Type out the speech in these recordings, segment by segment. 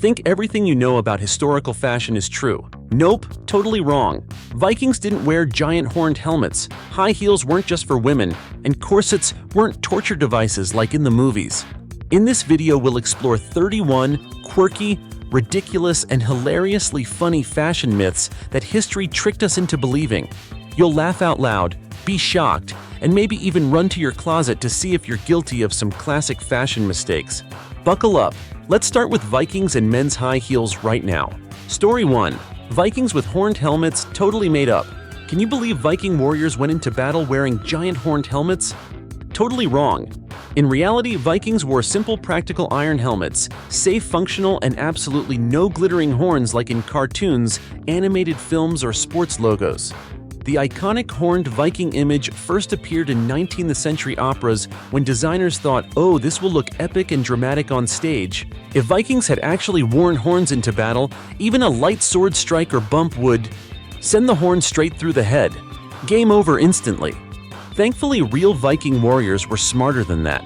Think everything you know about historical fashion is true. Nope, totally wrong. Vikings didn't wear giant horned helmets, high heels weren't just for women, and corsets weren't torture devices like in the movies. In this video, we'll explore 31 quirky, ridiculous, and hilariously funny fashion myths that history tricked us into believing. You'll laugh out loud, be shocked, and maybe even run to your closet to see if you're guilty of some classic fashion mistakes. Buckle up. Let's start with Vikings and men's high heels right now. Story 1. Vikings with horned helmets totally made up. Can you believe Viking warriors went into battle wearing giant horned helmets? Totally wrong. In reality, Vikings wore simple practical iron helmets, safe, functional, and absolutely no glittering horns like in cartoons, animated films, or sports logos. The iconic horned Viking image first appeared in 19th century operas when designers thought, oh, this will look epic and dramatic on stage. If Vikings had actually worn horns into battle, even a light sword strike or bump would send the horn straight through the head. Game over instantly. Thankfully, real Viking warriors were smarter than that.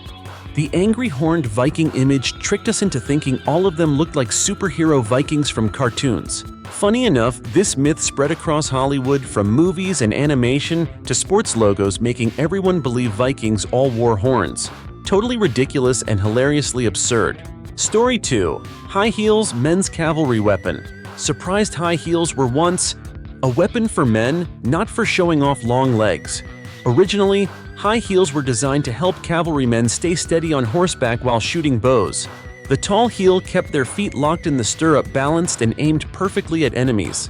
The angry horned Viking image tricked us into thinking all of them looked like superhero Vikings from cartoons. Funny enough, this myth spread across Hollywood from movies and animation to sports logos, making everyone believe Vikings all wore horns. Totally ridiculous and hilariously absurd. Story 2. High heels, men's cavalry weapon. Surprised high heels were once a weapon for men, not for showing off long legs. Originally, high heels were designed to help cavalrymen stay steady on horseback while shooting bows. The tall heel kept their feet locked in the stirrup, balanced and aimed perfectly at enemies.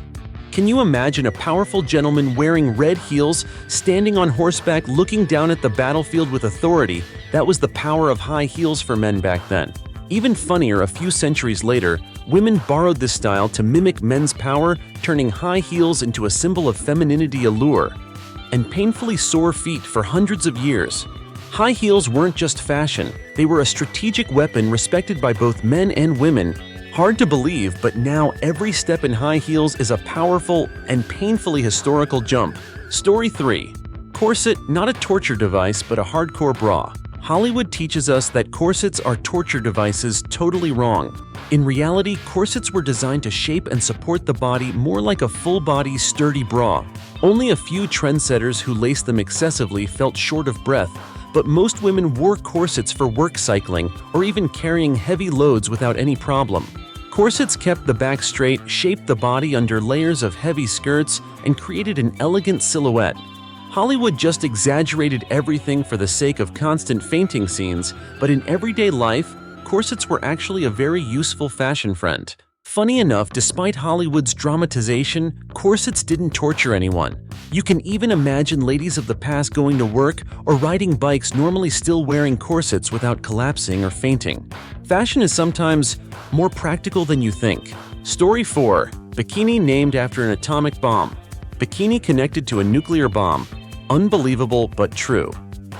Can you imagine a powerful gentleman wearing red heels, standing on horseback, looking down at the battlefield with authority? That was the power of high heels for men back then. Even funnier, a few centuries later, women borrowed this style to mimic men's power, turning high heels into a symbol of femininity, allure, and painfully sore feet for hundreds of years. High heels weren't just fashion, they were a strategic weapon respected by both men and women. Hard to believe, but now every step in high heels is a powerful and painfully historical jump. Story 3. Corset, not a torture device, but a hardcore bra. Hollywood teaches us that corsets are torture devices. Totally wrong. In reality, corsets were designed to shape and support the body more like a full-body, sturdy bra. Only a few trendsetters who laced them excessively felt short of breath, but most women wore corsets for work, cycling, or even carrying heavy loads without any problem. Corsets kept the back straight, shaped the body under layers of heavy skirts, and created an elegant silhouette. Hollywood just exaggerated everything for the sake of constant fainting scenes, but in everyday life, corsets were actually a very useful fashion friend. Funny enough, despite Hollywood's dramatization, corsets didn't torture anyone. You can even imagine ladies of the past going to work or riding bikes normally still wearing corsets without collapsing or fainting. Fashion is sometimes more practical than you think. Story 4. Bikini named after an atomic bomb. Bikini connected to a nuclear bomb. Unbelievable but true.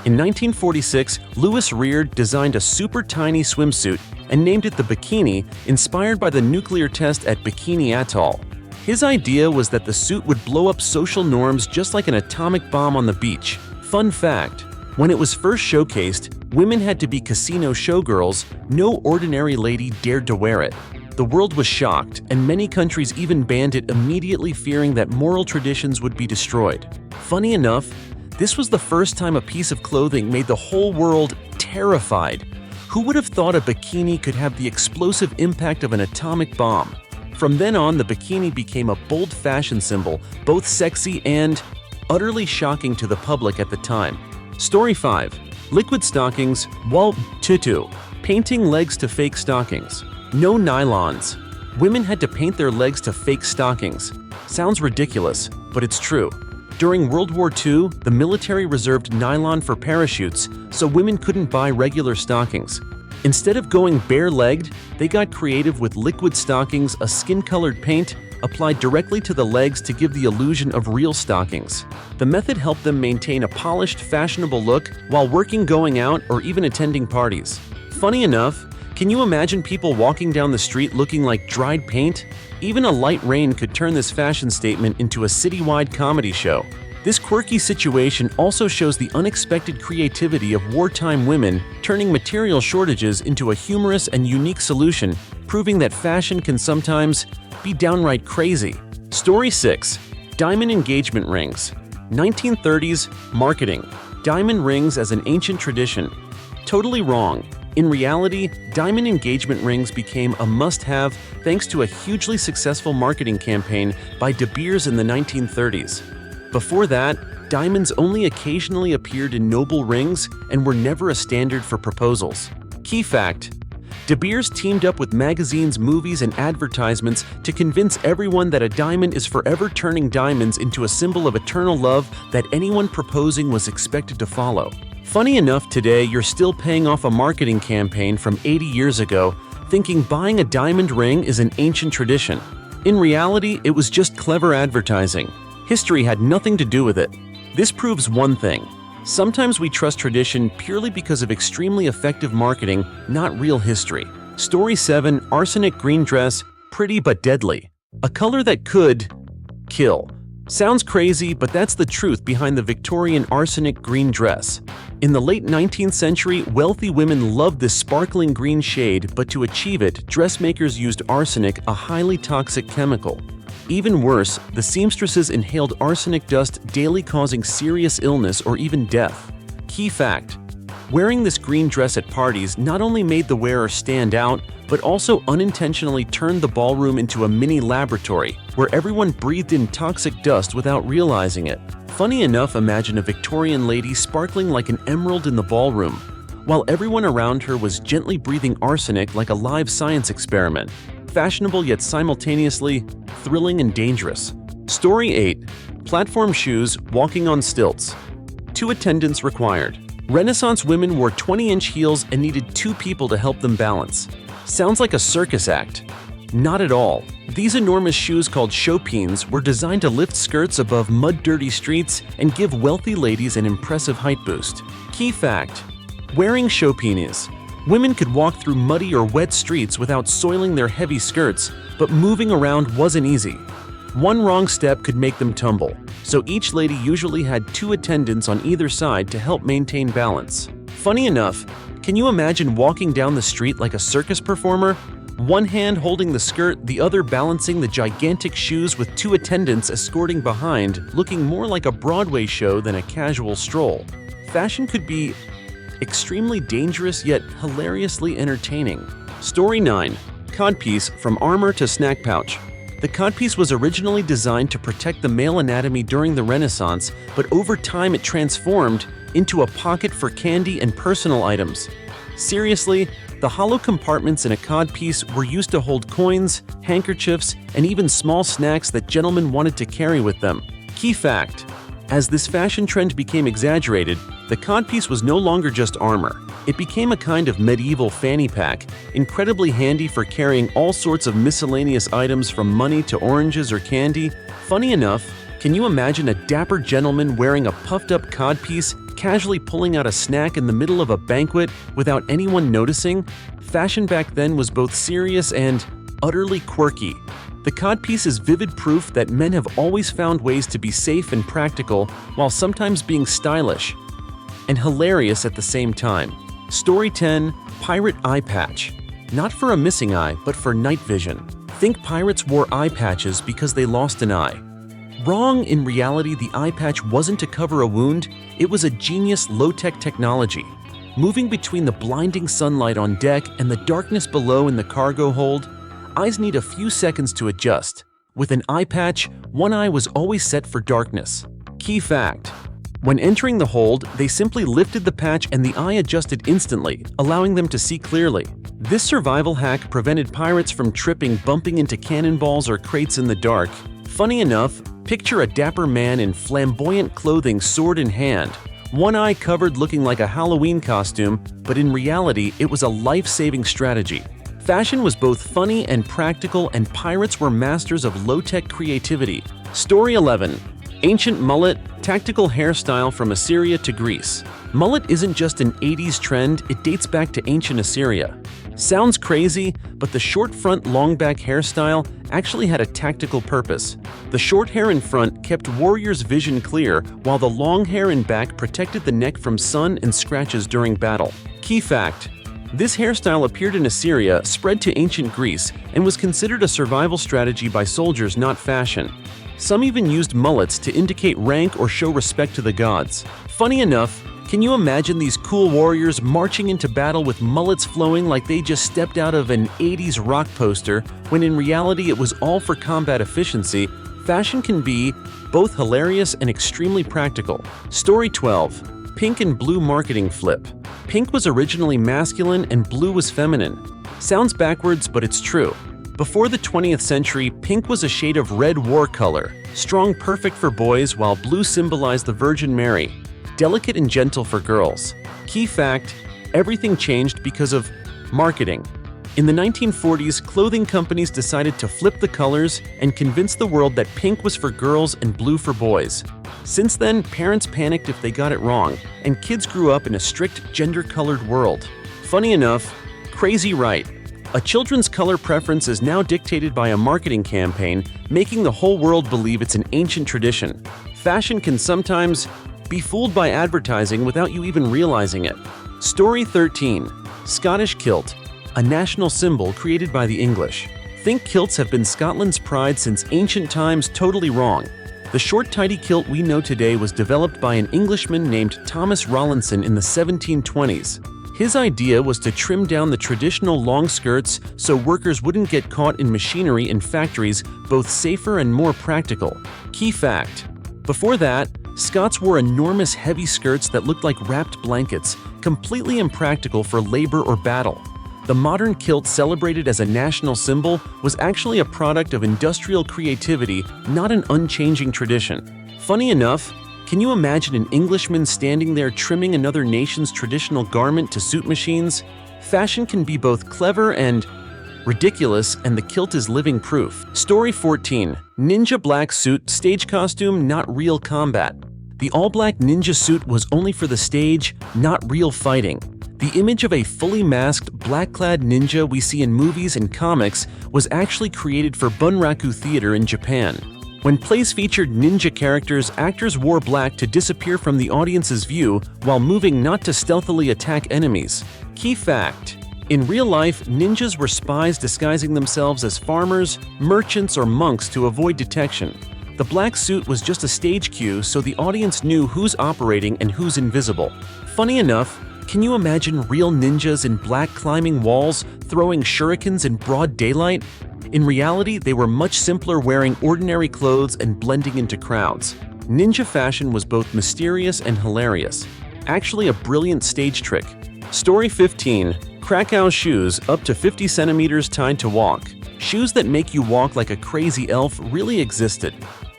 In 1946, Louis Reard designed a super tiny swimsuit and named it the Bikini, inspired by the nuclear test at Bikini Atoll. His idea was that the suit would blow up social norms just like an atomic bomb on the beach. Fun fact, when it was first showcased, women had to be casino showgirls. No ordinary lady dared to wear it. The world was shocked, and many countries even banned it immediately, fearing that moral traditions would be destroyed. Funny enough, this was the first time a piece of clothing made the whole world terrified. Who would have thought a bikini could have the explosive impact of an atomic bomb? From then on, the bikini became a bold fashion symbol, both sexy and utterly shocking to the public at the time. Story 5. Liquid stockings, wall tutu. Painting legs to fake stockings. No nylons. Women had to paint their legs to fake stockings. Sounds ridiculous, but it's true. During World War II, the military reserved nylon for parachutes, so women couldn't buy regular stockings. Instead of going bare-legged, they got creative with liquid stockings, a skin-colored paint applied directly to the legs to give the illusion of real stockings. The method helped them maintain a polished, fashionable look while working, going out, or even attending parties. Funny enough, can you imagine people walking down the street looking like dried paint? Even a light rain could turn this fashion statement into a citywide comedy show. This quirky situation also shows the unexpected creativity of wartime women, turning material shortages into a humorous and unique solution, proving that fashion can sometimes be downright crazy. Story 6. Diamond engagement rings. 1930s marketing. Diamond rings as an ancient tradition. Totally wrong. In reality, diamond engagement rings became a must-have thanks to a hugely successful marketing campaign by De Beers in the 1930s. Before that, diamonds only occasionally appeared in noble rings and were never a standard for proposals. Key fact: De Beers teamed up with magazines, movies, and advertisements to convince everyone that a diamond is forever, turning diamonds into a symbol of eternal love that anyone proposing was expected to follow. Funny enough, today you're still paying off a marketing campaign from 80 years ago, thinking buying a diamond ring is an ancient tradition. In reality, it was just clever advertising. History had nothing to do with it. This proves one thing: sometimes we trust tradition purely because of extremely effective marketing, not real history. Story 7. Arsenic green dress, pretty but deadly. A color that could kill. Sounds crazy, but that's the truth behind the Victorian arsenic green dress. In the late 19th century, wealthy women loved this sparkling green shade, but to achieve it, dressmakers used arsenic, a highly toxic chemical. Even worse, the seamstresses inhaled arsenic dust daily, causing serious illness or even death. Key fact: wearing this green dress at parties not only made the wearer stand out, but also unintentionally turned the ballroom into a mini laboratory, where everyone breathed in toxic dust without realizing it. Funny enough, imagine a Victorian lady sparkling like an emerald in the ballroom, while everyone around her was gently breathing arsenic like a live science experiment. Fashionable yet simultaneously thrilling and dangerous. Story 8. Platform shoes, walking on stilts. 2 attendants required. Renaissance women wore 20-inch heels and needed 2 people to help them balance. Sounds like a circus act. Not at all. These enormous shoes, called chopines, were designed to lift skirts above mud-dirty streets and give wealthy ladies an impressive height boost. Key fact: wearing chopines, women could walk through muddy or wet streets without soiling their heavy skirts, but moving around wasn't easy. One wrong step could make them tumble, so each lady usually had 2 attendants on either side to help maintain balance. Funny enough, can you imagine walking down the street like a circus performer? One hand holding the skirt, the other balancing the gigantic shoes, with 2 attendants escorting behind, looking more like a Broadway show than a casual stroll. Fashion could be extremely dangerous yet hilariously entertaining. Story 9. Codpiece, from armor to snack pouch. The codpiece was originally designed to protect the male anatomy during the Renaissance, but over time it transformed into a pocket for candy and personal items. Seriously, the hollow compartments in a codpiece were used to hold coins, handkerchiefs, and even small snacks that gentlemen wanted to carry with them. Key fact: as this fashion trend became exaggerated, the codpiece was no longer just armor. It became a kind of medieval fanny pack, incredibly handy for carrying all sorts of miscellaneous items from money to oranges or candy. Funny enough, can you imagine a dapper gentleman wearing a puffed-up codpiece, casually pulling out a snack in the middle of a banquet without anyone noticing? Fashion back then was both serious and utterly quirky. The codpiece is vivid proof that men have always found ways to be safe and practical, while sometimes being stylish and hilarious at the same time. Story 10. Pirate eye patch. Not for a missing eye, but for night vision. Think pirates wore eye patches because they lost an eye. Wrong. In reality, the eye patch wasn't to cover a wound, it was a genius low-tech technology. Moving between the blinding sunlight on deck and the darkness below in the cargo hold, eyes need a few seconds to adjust. With an eye patch, one eye was always set for darkness. Key fact: when entering the hold, they simply lifted the patch and the eye adjusted instantly, allowing them to see clearly. This survival hack prevented pirates from tripping, bumping into cannonballs or crates in the dark. Funny enough, picture a dapper man in flamboyant clothing, sword in hand, one eye covered, looking like a Halloween costume, but in reality, it was a life-saving strategy. Fashion was both funny and practical, and pirates were masters of low-tech creativity. Story 11. Ancient mullet, tactical hairstyle from Assyria to Greece. Mullet isn't just an 80s trend, it dates back to ancient Assyria. Sounds crazy, but the short front long back hairstyle actually had a tactical purpose. The short hair in front kept warriors' vision clear, while the long hair in back protected the neck from sun and scratches during battle. Key fact: this hairstyle appeared in Assyria, spread to ancient Greece, and was considered a survival strategy by soldiers, not fashion. Some even used mullets to indicate rank or show respect to the gods. Funny enough, can you imagine these cool warriors marching into battle with mullets flowing like they just stepped out of an 80s rock poster, when in reality it was all for combat efficiency? Fashion can be both hilarious and extremely practical. Story 12. Pink and blue marketing flip. Pink was originally masculine and blue was feminine. Sounds backwards, but it's true. Before the 20th century, pink was a shade of red war color, strong, perfect for boys, while blue symbolized the Virgin Mary, delicate and gentle for girls. Key fact: everything changed because of marketing. In the 1940s, clothing companies decided to flip the colors and convince the world that pink was for girls and blue for boys. Since then, parents panicked if they got it wrong, and kids grew up in a strict gender-colored world. Funny enough, crazy right, a children's color preference is now dictated by a marketing campaign, making the whole world believe it's an ancient tradition. Fashion can sometimes be fooled by advertising without you even realizing it. Story 13. Scottish kilt, a national symbol created by the English. Think kilts have been Scotland's pride since ancient times? Totally wrong. The short, tidy kilt we know today was developed by an Englishman named Thomas Rawlinson in the 1720s. His idea was to trim down the traditional long skirts so workers wouldn't get caught in machinery in factories, both safer and more practical. Key fact: before that, Scots wore enormous heavy skirts that looked like wrapped blankets, completely impractical for labor or battle. The modern kilt, celebrated as a national symbol, was actually a product of industrial creativity, not an unchanging tradition. Funny enough, can you imagine an Englishman standing there trimming another nation's traditional garment to suit machines? Fashion can be both clever and ridiculous, and the kilt is living proof. Story 14. Ninja black suit, stage costume, not real combat. The all-black ninja suit was only for the stage, not real fighting. The image of a fully masked, black-clad ninja we see in movies and comics was actually created for Bunraku Theater in Japan. When plays featured ninja characters, actors wore black to disappear from the audience's view while moving, not to stealthily attack enemies. Key fact: in real life, ninjas were spies disguising themselves as farmers, merchants, or monks to avoid detection. The black suit was just a stage cue so the audience knew who's operating and who's invisible. Funny enough, can you imagine real ninjas in black climbing walls, throwing shurikens in broad daylight? In reality, they were much simpler, wearing ordinary clothes and blending into crowds. Ninja fashion was both mysterious and hilarious. Actually a brilliant stage trick. Story 15. Krakow shoes, up to 50 centimeters tied to walk. Shoes that make you walk like a crazy elf really existed.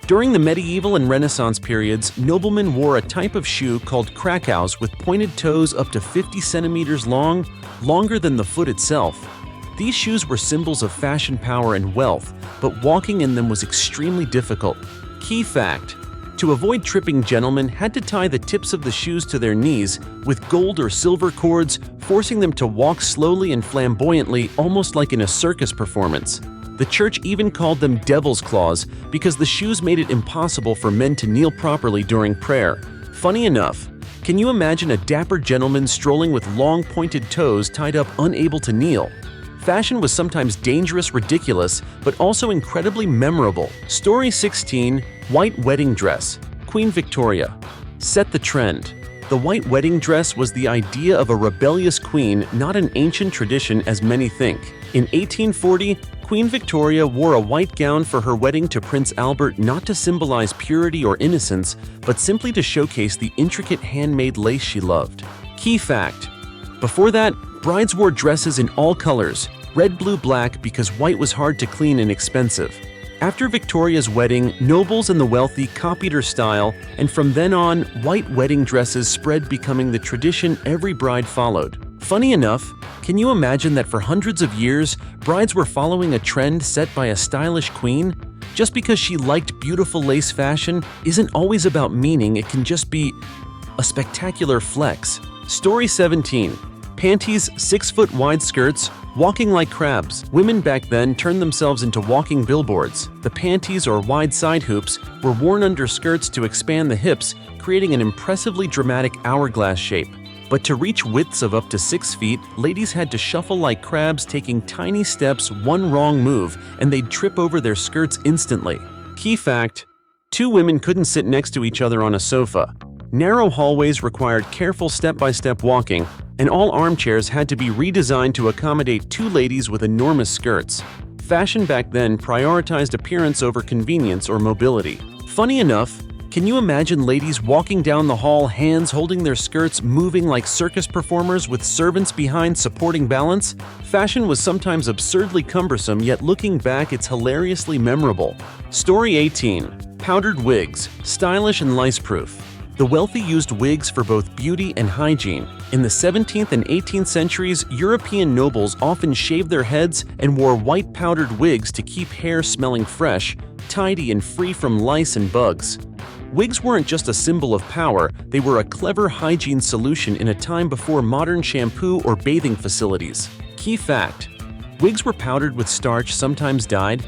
During the medieval and Renaissance periods, noblemen wore a type of shoe called Krakows with pointed toes up to 50 centimeters long, longer than the foot itself. These shoes were symbols of fashion, power, and wealth, but walking in them was extremely difficult. Key fact: to avoid tripping, gentlemen had to tie the tips of the shoes to their knees with gold or silver cords, forcing them to walk slowly and flamboyantly, almost like in a circus performance. The church even called them devil's claws because the shoes made it impossible for men to kneel properly during prayer. Funny enough, can you imagine a dapper gentleman strolling with long pointed toes tied up, unable to kneel? Fashion was sometimes dangerous, ridiculous, but also incredibly memorable. Story 16. White wedding dress. Queen Victoria set the trend. The white wedding dress was the idea of a rebellious queen, not an ancient tradition as many think. In 1840, Queen Victoria wore a white gown for her wedding to Prince Albert, not to symbolize purity or innocence, but simply to showcase the intricate handmade lace she loved. Key fact: before that, brides wore dresses in all colors, red, blue, black, because white was hard to clean and expensive. After Victoria's wedding, nobles and the wealthy copied her style, and from then on, white wedding dresses spread, becoming the tradition every bride followed. Funny enough, can you imagine that for hundreds of years, brides were following a trend set by a stylish queen? Just because she liked beautiful lace fashion isn't always about meaning, it can just be a spectacular flex. Story 17. Panties, 6-foot wide skirts, walking like crabs. Women back then turned themselves into walking billboards. The panties, or wide side hoops, were worn under skirts to expand the hips, creating an impressively dramatic hourglass shape. But to reach widths of up to 6 feet, ladies had to shuffle like crabs, taking tiny steps. One wrong move, and they'd trip over their skirts instantly. Key fact: 2 women couldn't sit next to each other on a sofa. Narrow hallways required careful step-by-step walking, and all armchairs had to be redesigned to accommodate 2 ladies with enormous skirts. Fashion back then prioritized appearance over convenience or mobility. Funny enough, can you imagine ladies walking down the hall, hands holding their skirts, moving like circus performers with servants behind supporting balance? Fashion was sometimes absurdly cumbersome, yet looking back, it's hilariously memorable. Story 18. Powdered wigs, stylish and lice-proof. The wealthy used wigs for both beauty and hygiene. In the 17th and 18th centuries, European nobles often shaved their heads and wore white powdered wigs to keep hair smelling fresh, tidy, and free from lice and bugs. Wigs weren't just a symbol of power, they were a clever hygiene solution in a time before modern shampoo or bathing facilities. Key fact: wigs were powdered with starch, sometimes dyed,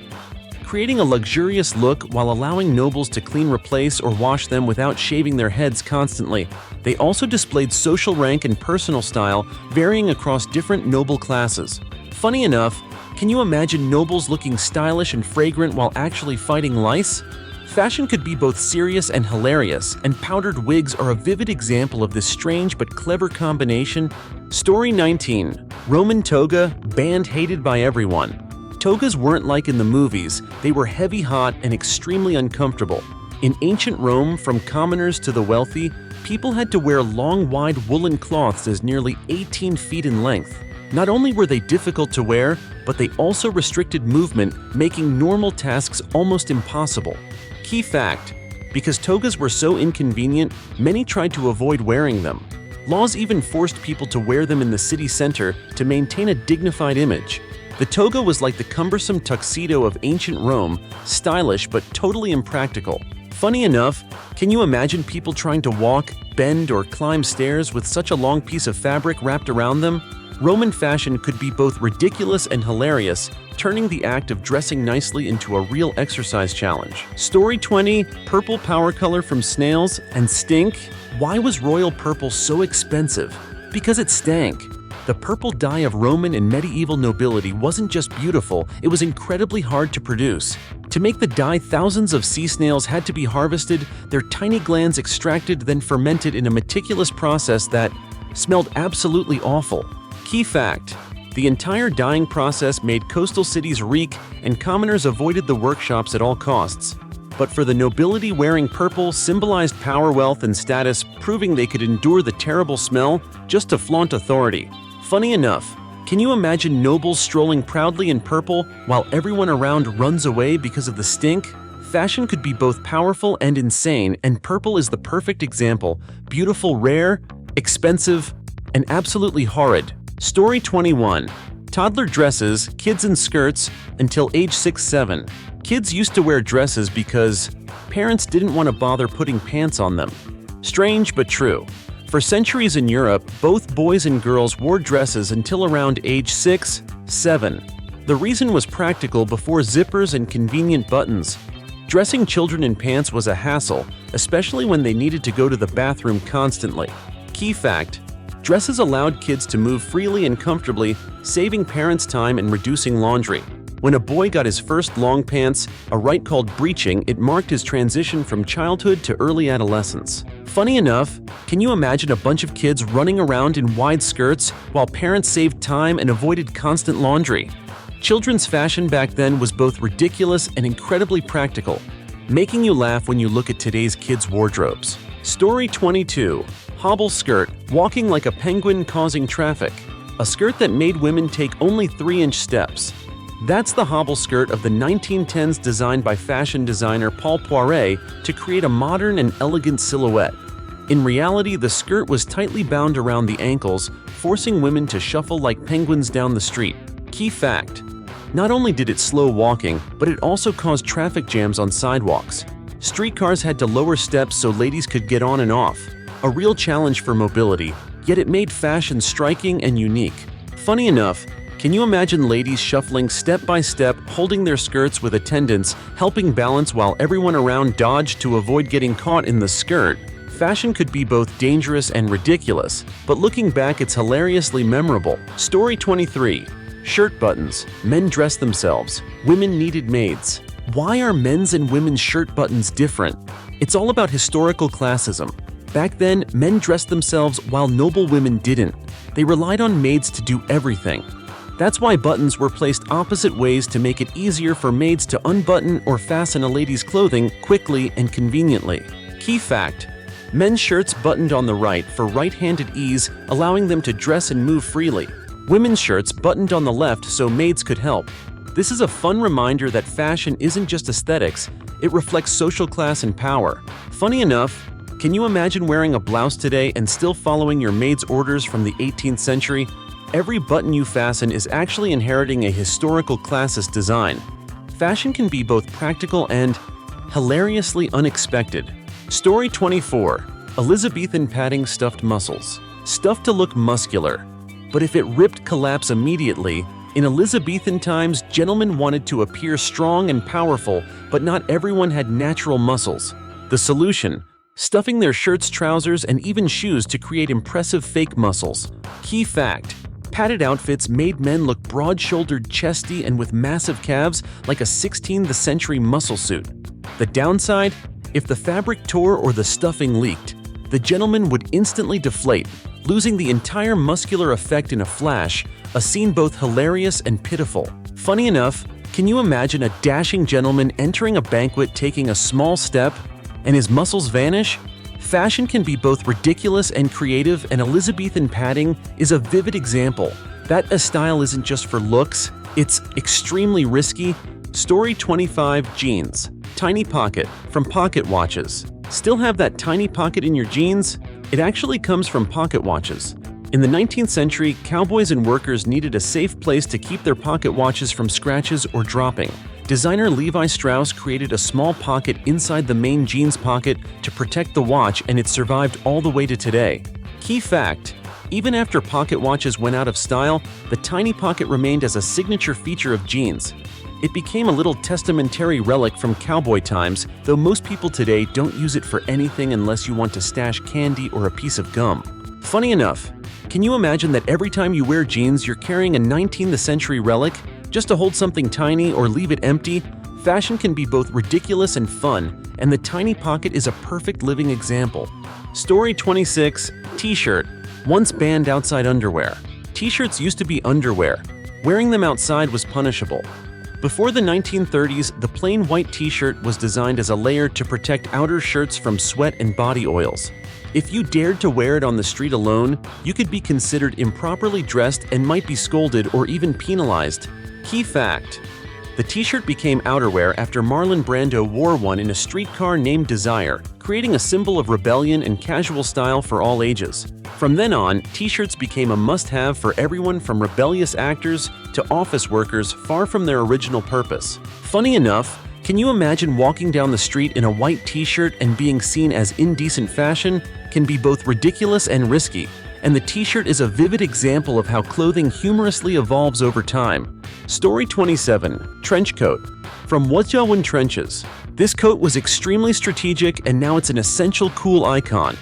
creating a luxurious look while allowing nobles to clean, replace, or wash them without shaving their heads constantly. They also displayed social rank and personal style, varying across different noble classes. Funny enough, can you imagine nobles looking stylish and fragrant while actually fighting lice? Fashion could be both serious and hilarious, and powdered wigs are a vivid example of this strange but clever combination. Story 19. Roman toga, banned, hated by everyone. Togas weren't like in the movies. They were heavy, hot, and extremely uncomfortable. In ancient Rome, from commoners to the wealthy, people had to wear long, wide woolen cloths as nearly 18 feet in length. Not only were they difficult to wear, but they also restricted movement, making normal tasks almost impossible. Key fact: because togas were so inconvenient, many tried to avoid wearing them. Laws even forced people to wear them in the city center to maintain a dignified image. The toga was like the cumbersome tuxedo of ancient Rome, stylish but totally impractical. Funny enough, can you imagine people trying to walk, bend, or climb stairs with such a long piece of fabric wrapped around them? Roman fashion could be both ridiculous and hilarious, turning the act of dressing nicely into a real exercise challenge. Story 20. Purple power color from snails and stink. Why was royal purple so expensive? Because it stank. The purple dye of Roman and medieval nobility wasn't just beautiful, it was incredibly hard to produce. To make the dye, thousands of sea snails had to be harvested, their tiny glands extracted, then fermented in a meticulous process that smelled absolutely awful. Key fact: the entire dyeing process made coastal cities reek, and commoners avoided the workshops at all costs. But for the nobility, wearing purple symbolized power, wealth, and status, proving they could endure the terrible smell just to flaunt authority. Funny enough, can you imagine nobles strolling proudly in purple while everyone around runs away because of the stink? Fashion could be both powerful and insane, and purple is the perfect example. Beautiful, rare, expensive, and absolutely horrid. Story 21. Toddler dresses, kids in skirts, until age 6-7. Kids used to wear dresses because parents didn't want to bother putting pants on them. Strange but true. For centuries in Europe, both boys and girls wore dresses until around age 6-7. The reason was practical. Before zippers and convenient buttons, dressing children in pants was a hassle, especially when they needed to go to the bathroom constantly. Key fact: dresses allowed kids to move freely and comfortably, saving parents time and reducing laundry. When a boy got his first long pants, a rite called breeching, it marked his transition from childhood to early adolescence. Funny enough, can you imagine a bunch of kids running around in wide skirts while parents saved time and avoided constant laundry? Children's fashion back then was both ridiculous and incredibly practical, making you laugh when you look at today's kids' wardrobes. Story 22. Hobble skirt, walking like a penguin, causing traffic. A skirt that made women take only 3-inch steps. That's the hobble skirt of the 1910s, designed by fashion designer Paul Poiret to create a modern and elegant silhouette. In reality, the skirt was tightly bound around the ankles, forcing women to shuffle like penguins down the street. Key fact: not only did it slow walking, but it also caused traffic jams on sidewalks. Streetcars had to lower steps so ladies could get on and off. A real challenge for mobility. yet it made fashion striking and unique. Funny enough, can you imagine ladies shuffling step by step, holding their skirts with attendants, helping balance while everyone around dodged to avoid getting caught in the skirt? Fashion could be both dangerous and ridiculous, but looking back, it's hilariously memorable. Story 23. Shirt buttons. Men dressed themselves. Women needed maids. Why are men's and women's shirt buttons different? It's all about historical classism. Back then, men dressed themselves while noble women didn't. They relied on maids to do everything. That's why buttons were placed opposite ways to make it easier for maids to unbutton or fasten a lady's clothing quickly and conveniently. Key fact: men's shirts buttoned on the right for right-handed ease, allowing them to dress and move freely. Women's shirts buttoned on the left so maids could help. This is a fun reminder that fashion isn't just aesthetics, it reflects social class and power. Funny enough, can you imagine wearing a blouse today and still following your maid's orders from the 18th century? Every button you fasten is actually inheriting a historical classist design. Fashion can be both practical and hilariously unexpected. Story 24. Elizabethan padding stuffed muscles. Stuffed to look muscular. But if it ripped, collapse immediately. In Elizabethan times, gentlemen wanted to appear strong and powerful, but not everyone had natural muscles. The solution: stuffing their shirts, trousers, and even shoes to create impressive fake muscles. Key fact: padded outfits made men look broad-shouldered, chesty, and with massive calves like a 16th century muscle suit. The downside: if the fabric tore or the stuffing leaked, the gentleman would instantly deflate, losing the entire muscular effect in a flash, a scene both hilarious and pitiful. Funny enough, can you imagine a dashing gentleman entering a banquet taking a small step and his muscles vanish? Fashion can be both ridiculous and creative, and Elizabethan padding is a vivid example. That a style isn't just for looks, it's extremely risky. Story 25. Jeans. Tiny pocket. From pocket watches. Still have that tiny pocket in your jeans? It actually comes from pocket watches. In the 19th century, cowboys and workers needed a safe place to keep their pocket watches from scratches or dropping. Designer Levi Strauss created a small pocket inside the main jeans pocket to protect the watch, and it survived all the way to today. Key fact: even after pocket watches went out of style, the tiny pocket remained as a signature feature of jeans. It became a little testamentary relic from cowboy times, though most people today don't use it for anything unless you want to stash candy or a piece of gum. Funny enough, can you imagine that every time you wear jeans, you're carrying a 19th century relic? Just to hold something tiny or leave it empty? Fashion can be both ridiculous and fun, and the tiny pocket is a perfect living example. Story 26. T-shirt. Once banned outside underwear. T-shirts used to be underwear. Wearing them outside was punishable. Before the 1930s, the plain white t-shirt was designed as a layer to protect outer shirts from sweat and body oils. If you dared to wear it on the street alone, you could be considered improperly dressed and might be scolded or even penalized. Key fact: the t-shirt became outerwear after Marlon Brando wore one in a streetcar named Desire, creating a symbol of rebellion and casual style for all ages. From then on, t-shirts became a must-have for everyone from rebellious actors to office workers, far from their original purpose. Funny enough, can you imagine walking down the street in a white t-shirt and being seen as indecent? Fashion can be both ridiculous and risky, and the t-shirt is a vivid example of how clothing humorously evolves over time. Story 27. Trench coat. From Wotjawan trenches. This coat was extremely strategic, and now it's an essential cool icon.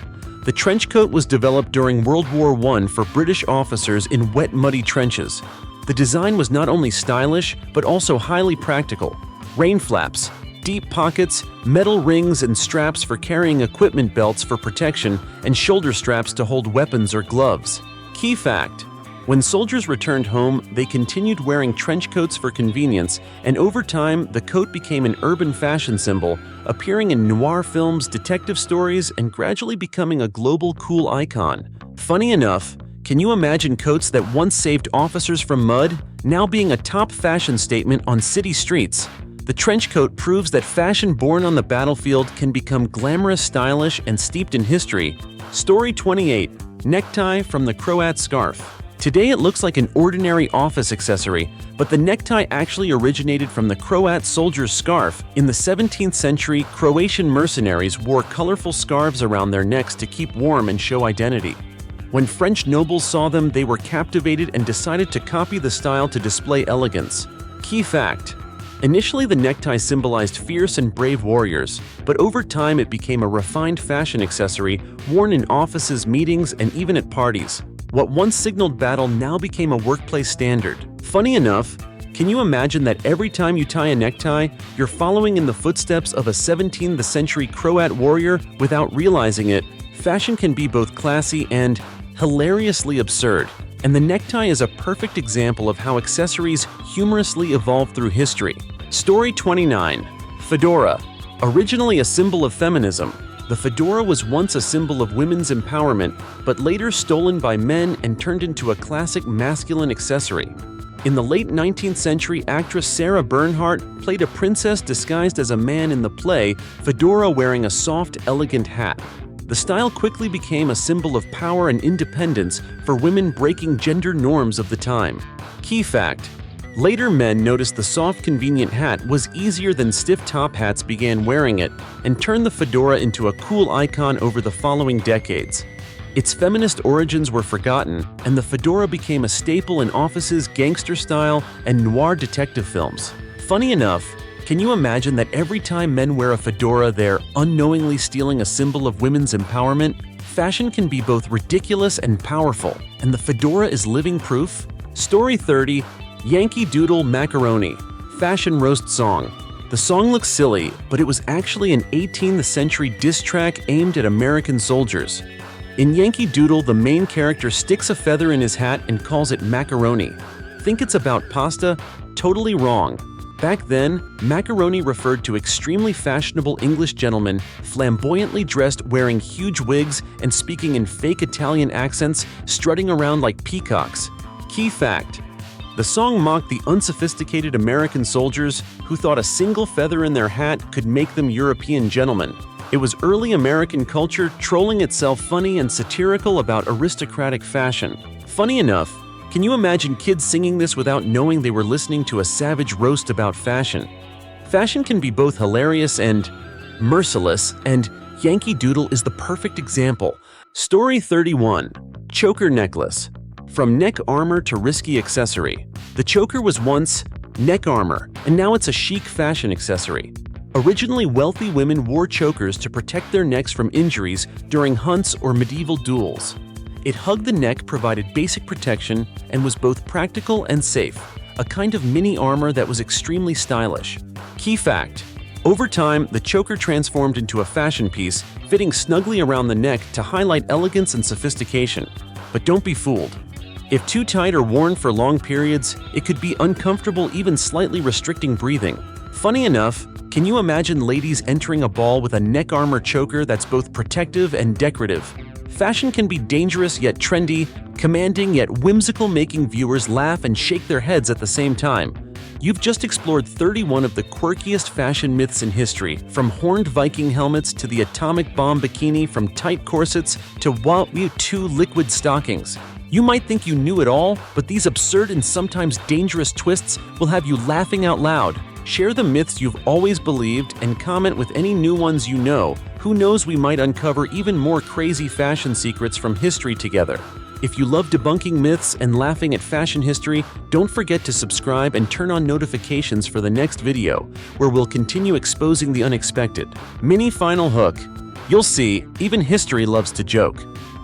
The trench coat was developed during World War I for British officers in wet, muddy trenches. The design was not only stylish, but also highly practical. Rain flaps, deep pockets, metal rings and straps for carrying equipment, belts for protection, and shoulder straps to hold weapons or gloves. Key fact: when soldiers returned home, they continued wearing trench coats for convenience, and over time, the coat became an urban fashion symbol, appearing in noir films, detective stories, and gradually becoming a global cool icon. Funny enough, can you imagine coats that once saved officers from mud, now being a top fashion statement on city streets? The trench coat proves that fashion born on the battlefield can become glamorous, stylish, and steeped in history. Story 28. Necktie from the Croat scarf. Today it looks like an ordinary office accessory, but the necktie actually originated from the Croat soldier's scarf. In the 17th century, Croatian mercenaries wore colorful scarves around their necks to keep warm and show identity. When French nobles saw them, they were captivated and decided to copy the style to display elegance. Key fact: initially the necktie symbolized fierce and brave warriors, but over time it became a refined fashion accessory worn in offices, meetings, and even at parties. What once signaled battle now became a workplace standard. Funny enough, can you imagine that every time you tie a necktie, you're following in the footsteps of a 17th century Croat warrior without realizing it? Fashion can be both classy and hilariously absurd, and the necktie is a perfect example of how accessories humorously evolve through history. Story 29. Fedora. Originally a symbol of feminism, the fedora was once a symbol of women's empowerment, but later stolen by men and turned into a classic masculine accessory. In the late 19th century, actress Sarah Bernhardt played a princess disguised as a man in the play Fedora, wearing a soft, elegant hat. The style quickly became a symbol of power and independence for women, breaking gender norms of the time. Key fact: later men noticed the soft, convenient hat was easier than stiff top hats, began wearing it, and turned the fedora into a cool icon over the following decades. Its feminist origins were forgotten, and the fedora became a staple in offices, gangster style, and noir detective films. Funny enough, can you imagine that every time men wear a fedora, they're unknowingly stealing a symbol of women's empowerment? Fashion can be both ridiculous and powerful, and the fedora is living proof. Story 30. Yankee Doodle Macaroni. Fashion roast song. The song looks silly, but it was actually an 18th century diss track aimed at American soldiers. In Yankee Doodle, the main character sticks a feather in his hat and calls it macaroni. Think it's about pasta? Totally wrong. Back then, macaroni referred to extremely fashionable English gentlemen, flamboyantly dressed, wearing huge wigs and speaking in fake Italian accents, strutting around like peacocks. Key fact: the song mocked the unsophisticated American soldiers who thought a single feather in their hat could make them European gentlemen. It was early American culture trolling itself, funny and satirical about aristocratic fashion. Funny enough, can you imagine kids singing this without knowing they were listening to a savage roast about fashion? Fashion can be both hilarious and merciless, and Yankee Doodle is the perfect example. Story 31. Choker necklace. From neck armor to risky accessory. The choker was once neck armor, and now it's a chic fashion accessory. Originally, wealthy women wore chokers to protect their necks from injuries during hunts or medieval duels. It hugged the neck, provided basic protection, and was both practical and safe, a kind of mini armor that was extremely stylish. Key fact: over time, the choker transformed into a fashion piece, fitting snugly around the neck to highlight elegance and sophistication. But don't be fooled. If too tight or worn for long periods, it could be uncomfortable, even slightly restricting breathing. Funny enough, can you imagine ladies entering a ball with a neck armor choker that's both protective and decorative? Fashion can be dangerous yet trendy, commanding yet whimsical, making viewers laugh and shake their heads at the same time. You've just explored 31 of the quirkiest fashion myths in history, from horned Viking helmets to the atomic bomb bikini, from tight corsets to WOW2 liquid stockings. You might think you knew it all, but these absurd and sometimes dangerous twists will have you laughing out loud. Share the myths you've always believed and comment with any new ones you know. Who knows, we might uncover even more crazy fashion secrets from history together. If you love debunking myths and laughing at fashion history, don't forget to subscribe and turn on notifications for the next video, where we'll continue exposing the unexpected. Mini final hook. You'll see, even history loves to joke.